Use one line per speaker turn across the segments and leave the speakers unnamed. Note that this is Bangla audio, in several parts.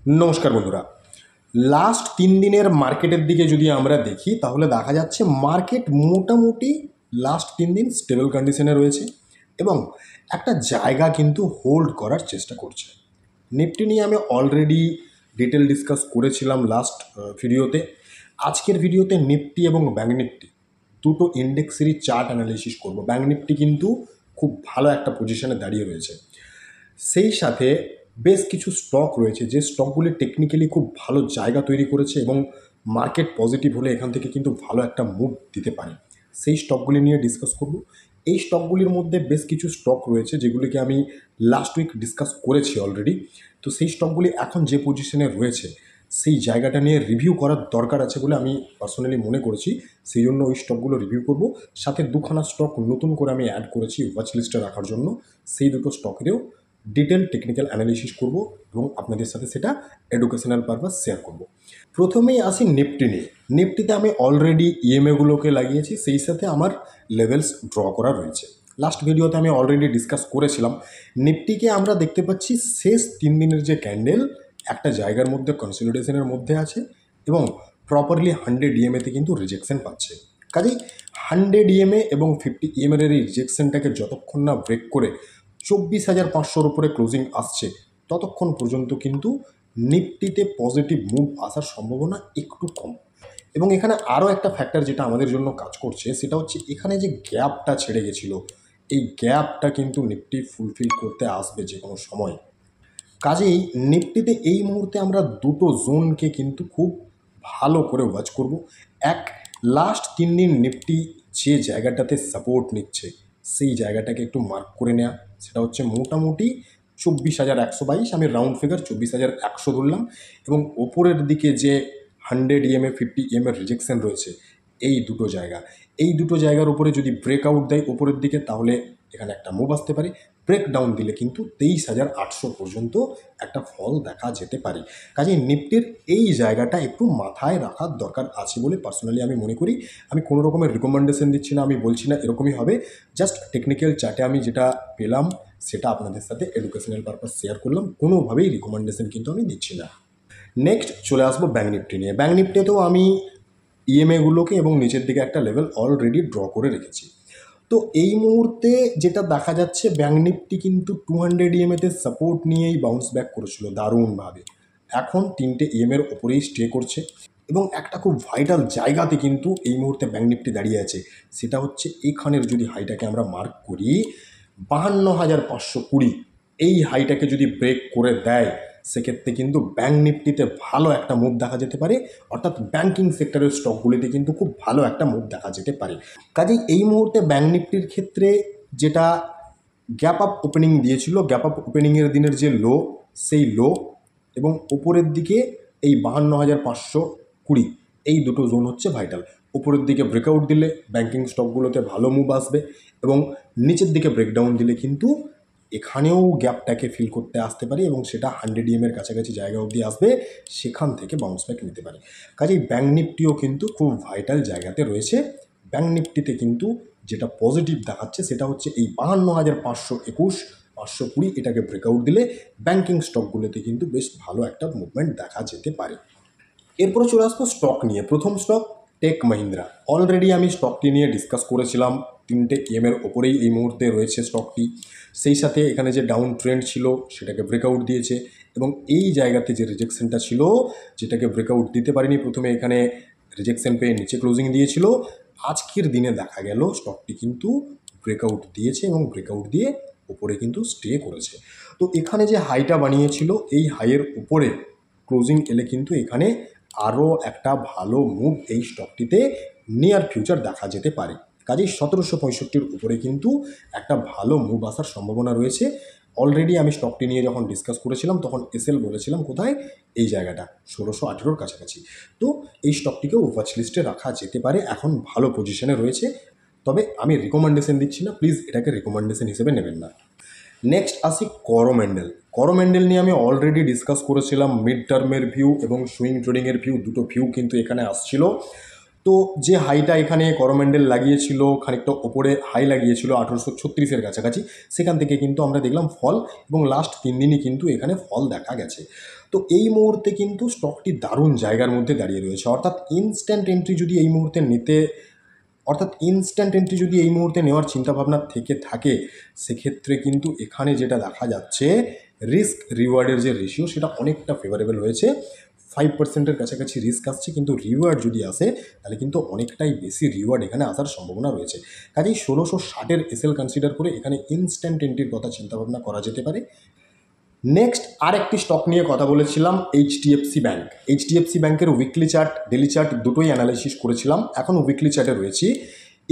নমস্কার বন্ধুরা। লাস্ট 3 দিনের মার্কেটের দিকে যদি আমরা দেখি তাহলে দেখা যাচ্ছে মার্কেট মোটামুটি লাস্ট 3 দিন স্টেবল কন্ডিশনে রয়েছে এবং একটা জায়গা কিন্তু হোল্ড করার চেষ্টা করছে। নিফটি নিয়ে আমি অলরেডি ডিটেল ডিসকাস করেছিলাম লাস্ট ভিডিওতে। আজকের ভিডিওতে নিফটি এবং ব্যাঙ্ক নিফটি দুটো ইন্ডেক্সেরই চার্ট অ্যানালিসিস করব। ব্যাঙ্ক নিফটি কিন্তু খুব ভালো একটা পজিশনে দাঁড়িয়ে রয়েছে, সেই সাথে বেশ কিছু স্টক রয়েছে যে স্টকগুলি টেকনিক্যালি খুব ভালো জায়গা তৈরি করেছে এবং মার্কেট পজিটিভ হলে এখান থেকে কিন্তু ভালো একটা মুভ দিতে পারে। সেই স্টকগুলি নিয়ে ডিসকাস করব। এই স্টকগুলির মধ্যে বেশ কিছু স্টক রয়েছে যেগুলিকে আমি লাস্ট উইক ডিসকাস করেছি অলরেডি। তো সেই স্টকগুলি এখন যে পজিশনে রয়েছে সেই জায়গাটা নিয়ে রিভিউ করার দরকার আছে বলে আমি পার্সোনালি মনে করেছি। সেই জন্য ওই স্টকগুলো রিভিউ করব। সাথে দুখানা স্টক নতুন করে আমি অ্যাড করেছি ওয়াচ লিস্টে রাখার জন্য। সেই দুটো স্টকেরও ডিটেল টেকনিক্যাল অ্যানালিসিস করব এবং আপনাদের সাথে সেটা এডুকেশনাল পারপাস শেয়ার করব। প্রথমেই আসি নিফটি নিয়ে। নিফটিতে আমি অলরেডি ইএমএগুলোকে লাগিয়েছি, সেই সাথে আমার লেভেলস ড্র করা রয়েছে। লাস্ট ভিডিওতে আমি অলরেডি ডিসকাস করেছিলাম নিফটিকে আমরা দেখতে পাচ্ছি শেষ 3 দিনের যে ক্যান্ডেল একটা জায়গার মধ্যে কনসলিডেশনের মধ্যে আছে এবং প্রপারলি 100 ইএমএতে কিন্তু রিজেকশন পাচ্ছে। কাজেই 100 ইএমএ এবং 50 ইএমএর এই রিজেকশনটাকে যতক্ষণ না ব্রেক করে 24,500-র উপরে ক্লোজিং আসছে ততক্ষণ পর্যন্ত কিন্তু নিফটিতে পজিটিভ মুভ আসার সম্ভাবনা একটু কম। এবং এখানে আরও একটা ফ্যাক্টর যেটা আমাদের জন্য কাজ করছে সেটা হচ্ছে এখানে যে গ্যাপটা ছেড়ে গেছিলো এই গ্যাপটা কিন্তু নিফটি ফুলফিল করতে আসবে যে কোনো সময়। কাজেই নিফটিতে এই মুহূর্তে আমরা দুটো জোনকে কিন্তু খুব ভালো করে ওয়াচ করব। এক, লাস্ট 3 দিন নিফটি যে জায়গাটাতে সাপোর্ট নিচ্ছে সেই জায়গাটাকে একটু মার্ক করে নেওয়া, সেটা হচ্ছে মোটামুটি 24,122, আমি রাউন্ড ফিগার 24,100 ধরলাম। এবং ওপরের দিকে যে 100 ইএমএ 50 ইএমএর রিজেকশন রয়েছে এই দুটো জায়গার উপরে যদি ব্রেকআউট দেয় ওপরের দিকে তাহলে এখানে একটা মুভ আসতে পারে। ব্রেক ডাউন দিলে কিন্তু 23,800 পর্যন্ত একটা ফল দেখা যেতে পারে। কাজেই নিফটির এই জায়গাটা একটু মাথায় রাখার দরকার আছে বলে পার্সোনালি আমি মনে করি। আমি কোনো রকমের রিকমেন্ডেশন দিচ্ছি না, আমি বলছি না এরকমই হবে। জাস্ট টেকনিক্যাল চার্টে আমি যেটা পেলাম সেটা আপনাদের সাথে এডুকেশনাল পারপাস শেয়ার করলাম, কোনোভাবেই রিকমেন্ডেশন কিন্তু আমি দিচ্ছি না। নেক্সট চলে আসবো ব্যাঙ্ক নিফটি নিয়ে। ব্যাঙ্ক নিফটিতেও আমি ইএমএগুলোকে এবং নিচের দিকে একটা লেভেল অলরেডি ড্র করে রেখেছি। তো এই মুহূর্তে যেটা দেখা যাচ্ছে ব্যাঙ্ক নিফটি কিন্তু 200 ইএমএতে সাপোর্ট নিয়েই বাউন্স ব্যাক করেছিল দারুণভাবে। এখন 3টে ইএমএর ওপরেই স্টে করছে এবং একটা খুব ভাইটাল জায়গাতে কিন্তু এই মুহূর্তে ব্যাঙ্ক নিফটি দাঁড়িয়ে আছে। সেটা হচ্ছে এখানের যদি হাইটাকে আমরা মার্ক করি 52,520, এই হাইটাকে যদি ব্রেক করে দেয় সেক্ষেত্রে কিন্তু ব্যাঙ্ক নিফটিতে ভালো একটা মুভ দেখা যেতে পারে, অর্থাৎ ব্যাঙ্কিং সেক্টরের স্টকগুলিতে কিন্তু খুব ভালো একটা মুভ দেখা যেতে পারে। কাজেই এই মুহূর্তে ব্যাঙ্ক নিফটির ক্ষেত্রে যেটা গ্যাপ আপ ওপেনিং দিয়েছিল, গ্যাপ আপ ওপেনিংয়ের দিনের যে লো সেই লো এবং ওপরের দিকে এই 52,520 এই দুটো জোন হচ্ছে ভাইটাল। উপরের দিকে ব্রেকআউট দিলে ব্যাঙ্কিং স্টকগুলোতে ভালো মুভ আসবে এবং নিচের দিকে ব্রেকডাউন দিলে কিন্তু এখানেও গ্যাপটাকে ফিল করতে আসতে পারে এবং সেটা 100 ইএমের কাছাকাছি জায়গা অবধি আসবে, সেখান থেকে বাউন্স ব্যাক নিতে পারে। কাজেই ব্যাঙ্ক নিফটিও কিন্তু খুব ভাইটাল জায়গাতে রয়েছে। ব্যাঙ্ক নিফটিতে কিন্তু যেটা পজিটিভ দেখাচ্ছে সেটা হচ্ছে এই 52,521, 520 এটাকে ব্রেকআউট দিলে ব্যাঙ্কিং স্টকগুলোতে কিন্তু বেশ ভালো একটা মুভমেন্ট দেখা যেতে পারে। এরপরে চলে আসবো স্টক নিয়ে। প্রথম স্টক টেক মহিন্দ্রা। অলরেডি আমি স্টকটি নিয়ে ডিসকাস করেছিলাম, 3টে ইএমের ওপরেই এই মুহূর্তে রয়েছে স্টকটি। সেই সাথে এখানে যে ডাউন ট্রেন্ড ছিল সেটাকে ব্রেকআউট দিয়েছে এবং এই জায়গাতে যে রিজেকশনটা ছিল যেটাকে ব্রেকআউট দিতে পারেনি, প্রথমে এখানে রিজেকশন পেয়ে নিচে ক্লোজিং দিয়েছিল। আজকের দিনে দেখা গেল স্টকটি কিন্তু ব্রেকআউট দিয়েছে এবং ব্রেকআউট দিয়ে ওপরে কিন্তু স্টে করেছে। তো এখানে যে হাইটা বানিয়েছিল এই হাইয়ের উপরে ক্লোজিং এলে কিন্তু এখানে আরও একটা ভালো মুভ এই স্টকটিতে নিয়ার ফিউচার দেখা যেতে পারে। কাজেই 1765-র উপরে কিন্তু একটা ভালো মুভ আসার সম্ভাবনা রয়েছে। অলরেডি আমি স্টকটি নিয়ে যখন ডিসকাস করেছিলাম তখন এসএল বলেছিলাম কোথায়, এই জায়গাটা 1618-র কাছাকাছি। তো এই স্টকটিকেও ওয়াচ লিস্টে রাখা যেতে পারে, এখন ভালো পজিশনে রয়েছে। তবে আমি রিকমেন্ডেশন দিচ্ছি না, প্লিজ এটাকে রিকমেন্ডেশন হিসেবে নেবেন না। নেক্সট আসি করোম্যান্ডেল। করোম্যান্ডেল নিয়ে আমি অলরেডি ডিসকাস করেছিলাম মিড টার্মের ভিউ এবং সুইং ট্রেডিংয়ের ভিউ, দুটো ভিউ কিন্তু এখানে আসছিল। তো যে হাইটা এখানে করোম্যান্ডেল লাগিয়েছিল, খানিকটা ওপরে হাই লাগিয়েছিল 1836-এর কাছাকাছি, সেখান থেকে কিন্তু আমরা দেখলাম ফল, এবং লাস্ট 3 দিনই কিন্তু এখানে ফল দেখা গেছে। তো এই মুহূর্তে কিন্তু স্টকটি দারুণ জায়গার মধ্যে দাঁড়িয়ে রয়েছে। ইনস্ট্যান্ট এন্ট্রি যদি এই মুহূর্তে নেওয়ার চিন্তাভাবনা থেকে থাকে, সেক্ষেত্রে কিন্তু এখানে যেটা দেখা যাচ্ছে, রিস্ক রিওয়ার্ডের যে রেশিও সেটা অনেকটা ফেভারেবল হয়েছে। 5%-এর কাছাকাছি রিস্ক আসছে, কিন্তু রিওয়ার্ড যদি আসে তাহলে কিন্তু অনেকটাই বেশি রিওয়ার্ড এখানে আসার সম্ভাবনা রয়েছে। কাজেই 1660-এর এসএল কনসিডার করে এখানে ইনস্ট্যান্ট এন্ট্রির কথা চিন্তাভাবনা করা যেতে পারে। নেক্সট আরেকটি স্টক নিয়ে কথা বলেছিলাম, এইচডিএফসি ব্যাঙ্ক। এইচডিএফসি ব্যাঙ্কের উইকলি চার্ট, ডেলি চার্ট দুটোই অ্যানালাইসিস করেছিলাম, এখন উইকলি চার্টে রয়েছি।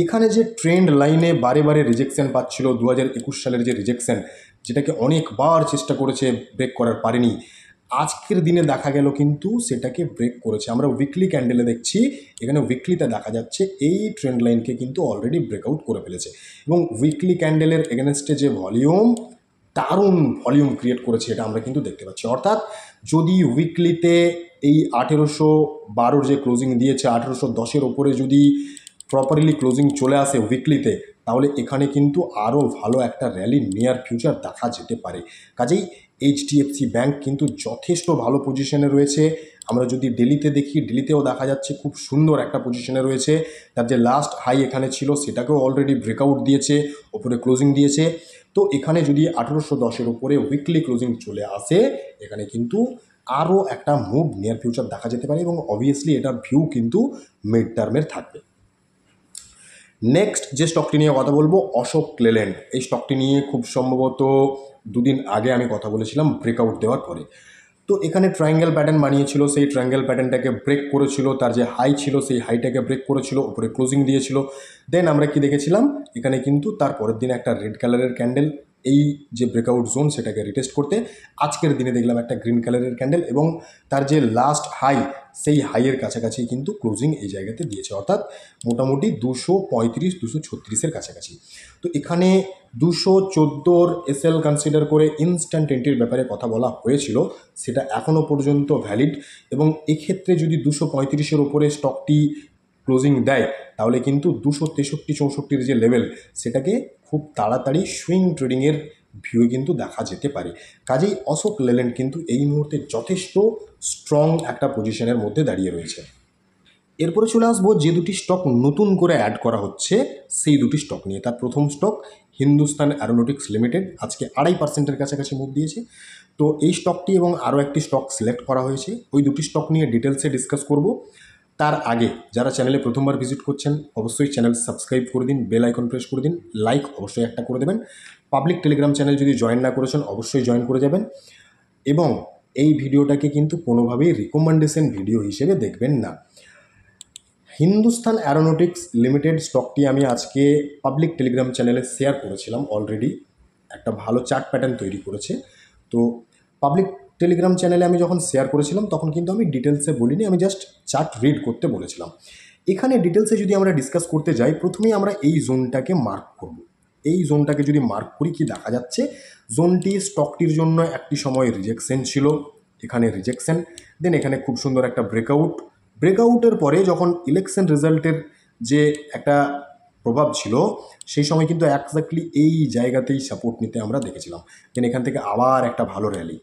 এখানে যে ট্রেন্ড লাইনে বারে বারে রিজেকশন পাচ্ছিল, 2021 সালের যে রিজেকশন, যেটাকে অনেকবার চেষ্টা করেছে ব্রেক করার পারেনি, আজকের দিনে দেখা গেল কিন্তু সেটাকে ব্রেক করেছে। আমরা উইকলি ক্যান্ডেলে দেখছি, এখানে উইকলিতে দেখা যাচ্ছে এই ট্রেন্ড লাইনকে কিন্তু অলরেডি ব্রেকআউট করে ফেলেছে, এবং উইকলি ক্যান্ডেলের এগেনস্টে যে দারুণ ভলিউম ক্রিয়েট করেছে, এটা আমরা কিন্তু দেখতে পাচ্ছি। অর্থাৎ যদি উইকলিতে এই 1812 যে ক্লোজিং দিয়েছে, 1810-এর ওপরে যদি প্রপারলি ক্লোজিং চলে আসে উইকলিতে, তাহলে এখানে কিন্তু আরও ভালো একটা র্যালি নিয়ার ফিউচার দেখা যেতে পারে। কাজেই এইচডিএফসি ব্যাঙ্ক কিন্তু যথেষ্ট ভালো পজিশনে রয়েছে। আমরা যদি ডেলিতে দেখি, ডেলিতেও দেখা যাচ্ছে খুব সুন্দর একটা পজিশনে রয়েছে। তার যে লাস্ট হাই এখানে ছিল সেটাকেও অলরেডি ব্রেকআউট দিয়েছে, ওপরে ক্লোজিং দিয়েছে। তো এখানে যদি 1810-এর উপরে উইকলি ক্লোজিং চলে আসে, এখানে কিন্তু আরও একটা মুভ নিয়ার ফিউচার দেখা যেতে পারে, এবং অবভিয়াসলি এটার ভিউ কিন্তু মিড টার্মের থাকবে। নেক্সট যে স্টকটি নিয়ে কথা বলবো, অশোক লেল্যান্ড। এই স্টকটি নিয়ে খুব সম্ভবত 2 দিন আগে আমি কথা বলেছিলাম ব্রেকআউট দেওয়ার পরে। তো এখানে ট্রায়াঙ্গেল প্যাটার্ন বানিয়েছিল, সেই ট্রায়াঙ্গেল প্যাটার্নটাকে ব্রেক করেছিল, তার যে হাই ছিল সেই হাইটাকে ব্রেক করেছিল, উপরে ক্লোজিং দিয়েছিল। দেন আমরা কি দেখেছিলাম, এখানে কিন্তু তার পরের দিনে একটা রেড কালারের ক্যান্ডেল, এই যে ব্রেকআউট জোন সেটাকে রিটেস্ট করতে আজকের দিনে দেখলাম একটা গ্রিন কালারের ক্যান্ডেল, এবং তার যে লাস্ট হাই সেই হাইয়ের কাছাকাছি কিন্তু ক্লোজিং এই জায়গাতে দিয়েছে, অর্থাৎ মোটামুটি 235-236-এর কাছাকাছি। তো এখানে 214-র এসএল কনসিডার করে ইনস্ট্যান্ট এন্ট্রির ব্যাপারে কথা বলা হয়েছিল, সেটা এখনও পর্যন্ত ভ্যালিড, এবং এক্ষেত্রে যদি 235-এর ওপরে স্টকটি ক্লোজিং দেয়, তাহলে কিন্তু 263-64-র যে লেভেল, সেটাকে খুব তাড়াতাড়ি সুইং ট্রেডিংয়ের ভিউ কিন্তু দেখা যেতে পারে। কাজেই অশোক লেল্যান্ড কিন্তু এই মুহূর্তে যথেষ্ট স্ট্রং একটা পজিশনের মধ্যে দাঁড়িয়ে রয়েছে। এরপরে চলে আসবো যে দুটি স্টক নতুন করে অ্যাড করা হচ্ছে সেই দুটি স্টক নিয়ে। তার প্রথম স্টক হিন্দুস্তান অ্যারোনটিক্স লিমিটেড, আজকে 2.5%-এর কাছাকাছি মুভ দিয়েছে। তো এই স্টকটি এবং আরও একটি স্টক সিলেক্ট করা হয়েছে, ওই দুটি স্টক নিয়ে ডিটেলসে ডিসকাস করব। তার আগে যারা চ্যানেলে প্রথমবার ভিজিট করছেন, অবশ্যই চ্যানেল সাবস্ক্রাইব করে দিন, বেল আইকন প্রেস করে দিন, লাইক অবশ্যই একটা করে দেবেন। পাবলিক টেলিগ্রাম চ্যানেল যদি জয়েন না করেছেন অবশ্যই জয়েন করে যাবেন, এবং এই ভিডিওটাকে কিন্তু কোনোভাবেই রিকমেন্ডেশন ভিডিও হিসেবে দেখবেন না। হিন্দুস্তান অ্যারোনটিক্স লিমিটেড স্টকটি আমি আজকে পাবলিক টেলিগ্রাম চ্যানেলে শেয়ার করেছিলাম, অলরেডি একটা ভালো চার্ট প্যাটার্ন তৈরি করেছে। তো পাবলিক টেলিগ্রাম চ্যানেলে আমি যখন শেয়ার করেছিলাম তখন কিন্তু আমি ডিটেলসে বলিনি, আমি জাস্ট চার্ট রিড করতে বলেছিলাম। এখানে ডিটেলসে যদি আমরা ডিসকাস করতে যাই, প্রথমেই আমরা এই জোনটাকে মার্ক করব। এই জোনটাকে যদি মার্ক করি, কি দেখা যাচ্ছে, জোনটি স্টকটির জন্য একটি সময় রিজেকশন ছিল, এখানে রিজেকশন, দেন এখানে খুব সুন্দর একটা ব্রেকআউটের পরে যখন ইলেকশন রেজাল্টের যে একটা প্রভাব ছিল, সেই সময় কিন্তু এক্স্যাক্টলি এই জায়গাতেই সাপোর্ট নিতে আমরা দেখেছিলাম, দেন এখান থেকে আবার একটা ভালো র্যালি।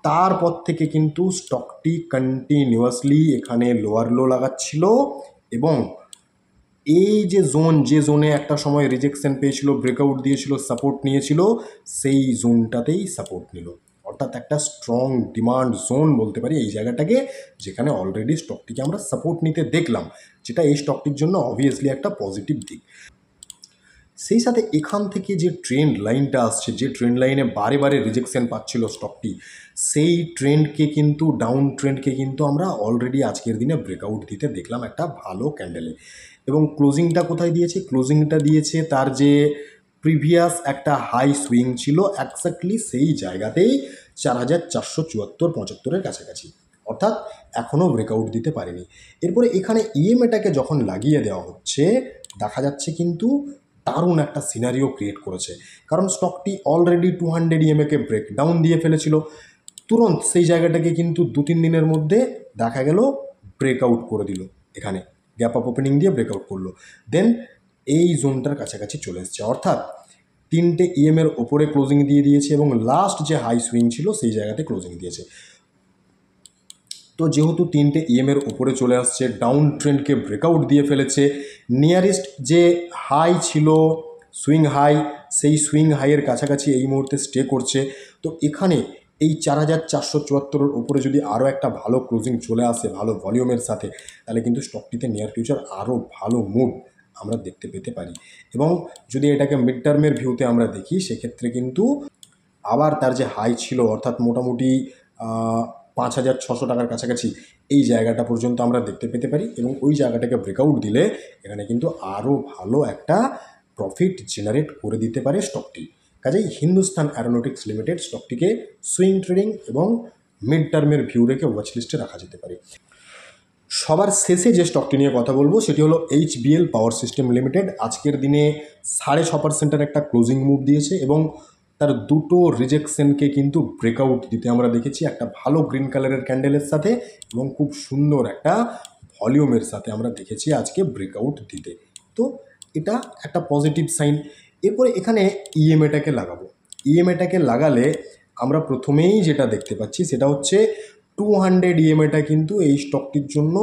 তারপর থেকে কিন্তু স্টকটি কন্টিনিউয়াসলি এখানে লোয়ার লো লাগাচ্ছিল, এবং এই যে জোনে একটা সময় রিজেকশন পেয়েছিল, ব্রেকআউট দিয়েছিল, সাপোর্ট নিয়েছিল, সেই জোনটাতেই সাপোর্ট নিল। অর্থাৎ একটা স্ট্রং ডিমান্ড জোন বলতে পারি এই জায়গাটাকে, যেখানে অলরেডি স্টকটিকে আমরা সাপোর্ট নিতে দেখলাম, যেটা এই স্টকটির জন্য অবভিয়াসলি একটা পজিটিভ দিক। সেই সাথে এখান থেকে যে ট্রেন্ড লাইনটা আসছে, যে ট্রেন্ড লাইনে বারে বারে রিজেকশন পাচ্ছিল স্টকটি, সেই ট্রেন্ডকে কিন্তু, ডাউন ট্রেন্ডকে কিন্তু আমরা অলরেডি আজকের দিনে ব্রেকআউট দিতে দেখলাম একটা ভালো ক্যান্ডেলে। এবং ক্লোজিংটা কোথায় দিয়েছে, ক্লোজিংটা দিয়েছে তার যে প্রিভিয়াস একটা হাই সুইং ছিল এক্স্যাক্টলি সেই জায়গাতেই 4474-75-এর কাছাকাছি, অর্থাৎ এখনও ব্রেকআউট দিতে পারেনি। এরপরে এখানে ইএমএটাকে যখন লাগিয়ে দেওয়া হচ্ছে, দেখা যাচ্ছে কিন্তু দারুণ একটা সিনারিও ক্রিয়েট করেছে, কারণ স্টকটি অলরেডি 200 ইএমএকে ব্রেকডাউন দিয়ে ফেলেছিল। তুরন্ত সেই জায়গাটাকে কিন্তু 2-3 দিনের মধ্যে দেখা গেল ব্রেকআউট করে দিল এখানে, গ্যাপ আপ ওপেনিং দিয়ে ব্রেকআউট করলো, দেন এই জোনটার কাছাকাছি চলে এসছে, অর্থাৎ তিনটে ইএমের ওপরে ক্লোজিং দিয়ে দিয়েছে এবং লাস্ট যে হাই সুইং ছিল সেই জায়গাতে ক্লোজিং দিয়েছে। তো যেহেতু তিনটে ইএমের ওপরে চলে আসছে, ডাউন ট্রেন্ডকে ব্রেকআউট দিয়ে ফেলেছে, নিয়ারেস্ট যে হাই ছিল সুইং হাই, সেই সুইং হাইয়ের কাছাকাছি এই মুহূর্তে স্টে করছে। তো এখানে এই 4474-এর ওপরে যদি আরও একটা ভালো ক্লোজিং চলে আসে ভালো ভলিউমের সাথে, তাহলে কিন্তু স্টকটিতে নিয়ার ফিউচার আরও ভালো মুভ আমরা দেখতে পেতে পারি। এবং যদি এটাকে মিড টার্মের ভিউতে আমরা দেখি, সেক্ষেত্রে কিন্তু আবার তার যে হাই ছিল অর্থাৎ মোটামুটি 5600 টাকার কাছাকাছি এই জায়গাটা পর্যন্ত আমরা দেখতে পেতে পারি, এবং ওই জায়গাটাকে ব্রেকআউট দিলে এখানে কিন্তু আরও ভালো একটা প্রফিট জেনারেট করে দিতে পারে স্টকটি। কাজেই হিন্দুস্তান অ্যারোনটিক্স লিমিটেড স্টকটিকে সুইং ট্রেডিং এবং মিড টার্মের ভিউ রেখে ওয়াচ লিস্টে রাখা যেতে পারে। সবার শেষে যে স্টকটি নিয়ে কথা বলবো সেটি হলো HBL পাওয়ার সিস্টেম লিমিটেড। আজকের দিনে 6.5%-এর একটা ক্লোজিং মুভ দিয়েছে এবং তার দুটো রিজেকশনকে কিন্তু ব্রেকআউট দিতে আমরা দেখেছি, একটা ভালো গ্রিন কালারের ক্যান্ডেলের সাথে এবং খুব সুন্দর একটা ভলিউমের সাথে আমরা দেখেছি আজকে ব্রেকআউট দিতে। তো এটা একটা পজিটিভ সাইন। এরপরে এখানে ইএমএটাকে লাগাবো। ইএমএটাকে লাগালে আমরা প্রথমেই যেটা দেখতে পাচ্ছি সেটা হচ্ছে 200 ইএমএটা কিন্তু এই স্টকটির জন্য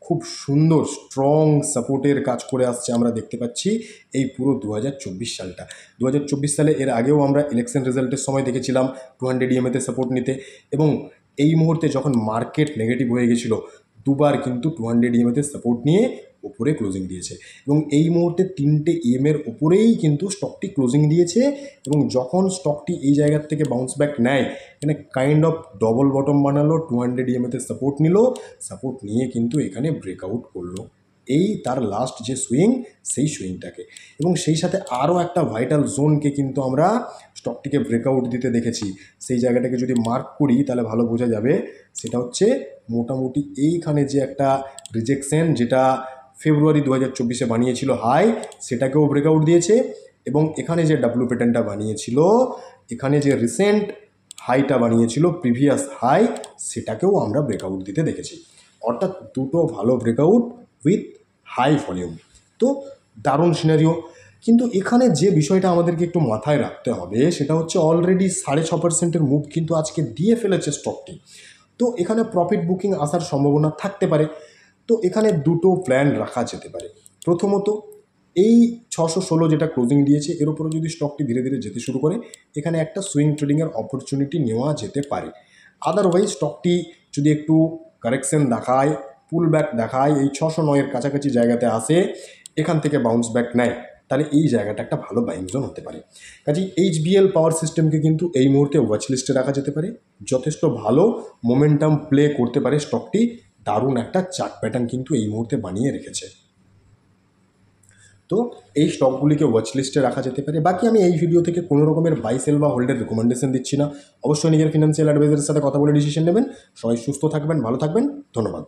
খুব সুন্দর স্ট্রং সাপোর্টের কাজ করে আসছে আমরা দেখতে পাচ্ছি এই পুরো 2024 সালটা। 2024 সালে এর আগেও আমরা ইলেকশন রেজাল্টের সময় দেখেছিলাম 200 ইএমএতে সাপোর্ট নিতে, এবং এই মুহূর্তে যখন মার্কেট নেগেটিভ হয়ে গেছিলো দুবার কিন্তু 200 ইএমএতে সাপোর্ট নিয়ে ওপরে ক্লোজিং দিয়েছে, এবং এই মুহূর্তে তিনটে ইএমের ওপরেই কিন্তু স্টকটি ক্লোজিং দিয়েছে। এবং যখন স্টকটি এই জায়গার থেকে বাউন্স ব্যাক নেয়, এখানে কাইন্ড অফ ডবল বটম বানালো, 200 ইএমএতে সাপোর্ট নিল, সাপোর্ট নিয়ে কিন্তু এখানে ব্রেকআউট করলো এই তার লাস্ট যে সুইং সেই সুইংটাকে, এবং সেই সাথে আরও একটা ভাইটাল জোনকে কিন্তু আমরা স্টকটিকে ব্রেকআউট দিতে দেখেছি। সেই জায়গাটাকে যদি মার্ক করি তাহলে ভালো বোঝা যাবে, সেটা হচ্ছে মোটামুটি এইখানে যে একটা রিজেকশন যেটা ফেব্রুয়ারি 2024-এ বানিয়েছিল হাই, সেটাকেও ব্রেকআউট দিয়েছে, এবং এখানে যে ডাব্লু প্যাটার্নটা বানিয়েছিল, এখানে যে রিসেন্ট হাইটা বানিয়েছিল প্রিভিয়াস হাই, সেটাকেও আমরা ব্রেকআউট দিতে দেখেছি। অর্থাৎ দুটো ভালো ব্রেকআউট উইথ হাই ভলিউম। তো দারুণ সিনারিও। কিন্তু এখানে যে বিষয়টা আমাদেরকে একটু মাথায় রাখতে হবে সেটা হচ্ছে অলরেডি 6.5%-এর মুভ কিন্তু আজকে দিয়ে ফেলেছে স্টকটি। তো এখানে প্রফিট বুকিং আসার সম্ভাবনা থাকতে পারে। তো এখানে দুটো প্ল্যান রাখা যেতে পারে। প্রথমত, এই 616 যেটা ক্লোজিং দিয়েছে এর উপরে যদি স্টকটি ধীরে ধীরে যেতে শুরু করে, এখানে একটা সুইং ট্রেডিংয়ের অপরচুনিটি নেওয়া যেতে পারে। আদারওয়াইজ স্টকটি যদি একটু কারেকশন দেখায়, পুল ব্যাক দেখায়, এই 609-এর কাছাকাছি জায়গাতে আসে, এখান থেকে বাউন্স ব্যাক নেয়, তাহলে এই জায়গাটা একটা ভালো বাইং জোন হতে পারে। কাজেই HBL পাওয়ার সিস্টেমকে কিন্তু এই মুহূর্তে ওয়াচ লিস্টে রাখা যেতে পারে। যথেষ্ট ভালো মোমেন্টাম প্লে করতে পারে স্টকটি, দারুণ একটা চার্ট প্যাটার্ন কিন্তু এই মুহূর্তে বানিয়ে রেখেছে। তো এই স্টকগুলিকে ওয়াচ লিস্টে রাখা যেতে পারে। বাকি আমি এই ভিডিও থেকে কোনো রকমের বাই সেল বা হোল্ডের রেকমেন্ডেশন দিচ্ছি না। অবশ্যই নিজের ফিনান্সিয়াল অ্যাডভাইজারের সাথে কথা বলে ডিসিশন নেবেন। সবাই সুস্থ থাকবেন, ভালো থাকবেন, ধন্যবাদ।